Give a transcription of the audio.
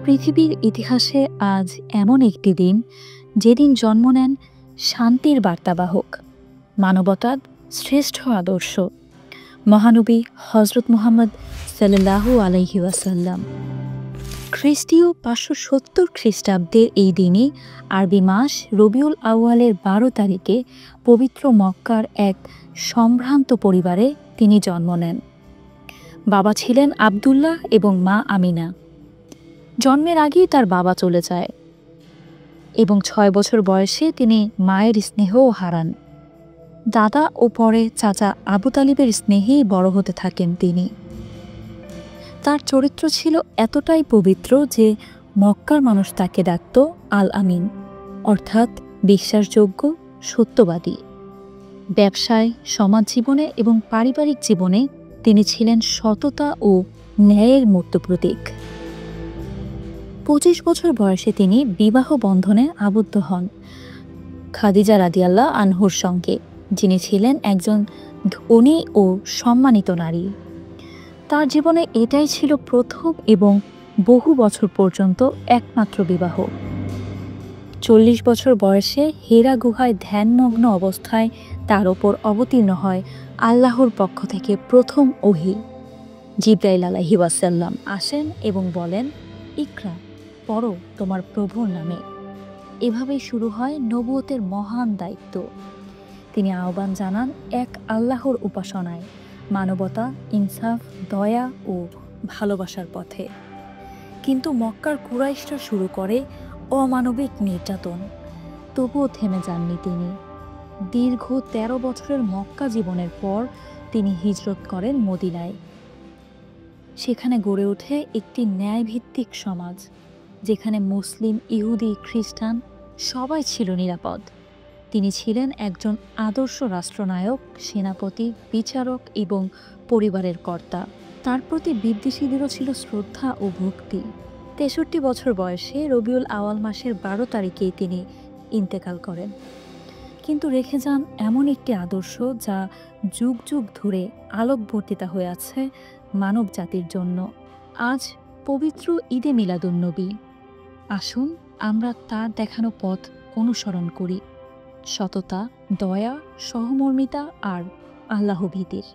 পৃথিবীর ইতিহাসে আজ এমন একটি দিন যেদিন জন্ম নেন শান্তির বার্তাবাহক, মানবতার শ্রেষ্ঠ আদর্শ মহানবী হজরত মুহাম্মদ সাল্লাল্লাহু আলাইহি ওয়াসাল্লাম। খ্রিস্টীয় 570 খ্রিস্টাব্দের এই দিনে আরবি মাস রবিউল আউয়ালের 12 তারিখে পবিত্র মক্কার এক সম্ভ্রান্ত পরিবারে তিনি জন্ম নেন। বাবা ছিলেন আবদুল্লাহ এবং মা আমিনা। জন্মের আগেই তার বাবা চলে যায় এবং 6 বছর বয়সে তিনি মায়ের স্নেহও হারান। দাদা ও পরে চাচা আবু তালিবের স্নেহেই বড় হতে থাকেন তিনি। তার চরিত্র ছিল এতটাই পবিত্র যে মক্কার মানুষ তাকে ডাকত আল আমিন, অর্থাৎ বিশ্বাসযোগ্য, সত্যবাদী। ব্যবসায়, সমাজ জীবনে এবং পারিবারিক জীবনে তিনি ছিলেন সততা ও ন্যায়ের মূর্ত প্রতীক। 25 বছর বয়সে তিনি বিবাহ বন্ধনে আবদ্ধ হন খাদিজা রাদিয়াল্লাহু আনহুর সঙ্গে, যিনি ছিলেন একজন ধনী ও সম্মানিত নারী। তার জীবনে এটাই ছিল প্রথম এবং বহু বছর পর্যন্ত একমাত্র বিবাহ। 40 বছর বয়সে হেরা গুহায় ধ্যানমগ্ন অবস্থায় তার ওপর অবতীর্ণ হয় আল্লাহর পক্ষ থেকে প্রথম ওহী। জিবরাইল আলাইহি ওয়াসাল্লাম আসেন এবং বলেন, ইকরা, পড়ো তোমার প্রভুর নামে। এভাবেই শুরু হয় নবুয়তের মহান দায়িত্ব। তিনি আহ্বান জানান এক আল্লাহর উপাসনায়, মানবতা, ইনসাফ, দয়া ও ভালোবাসার পথে। কিন্তু মক্কার কুরাইশরা শুরু করে অমানবিক নির্যাতন। তবুও থেমে যাননি তিনি। দীর্ঘ 13 বছরের মক্কা জীবনের পর তিনি হিজরত করেন মদিনায়। সেখানে গড়ে ওঠে একটি ন্যায়ভিত্তিক সমাজ, যেখানে মুসলিম, ইহুদি, খ্রিস্টান সবাই ছিল নিরাপদ। তিনি ছিলেন একজন আদর্শ রাষ্ট্রনায়ক, সেনাপতি, বিচারক এবং পরিবারের কর্তা। তার প্রতি বিদ্বেষীদেরও ছিল শ্রদ্ধা ও ভক্তি। 63 বছর বয়সে রবিউল আওয়াল মাসের 12 তারিখেই তিনি ইন্তেকাল করেন, কিন্তু রেখে যান এমন একটি আদর্শ যা যুগ যুগ ধরে আলোকবর্তিতা হয়ে আছে মানব জাতির জন্য। আজ পবিত্র ঈদে মিলাদুন্নবী। আসুন আমরা তার দেখানো পথ অনুসরণ করি, সততা, দয়া, সহমর্মিতা আর আল্লাহ ভীতির।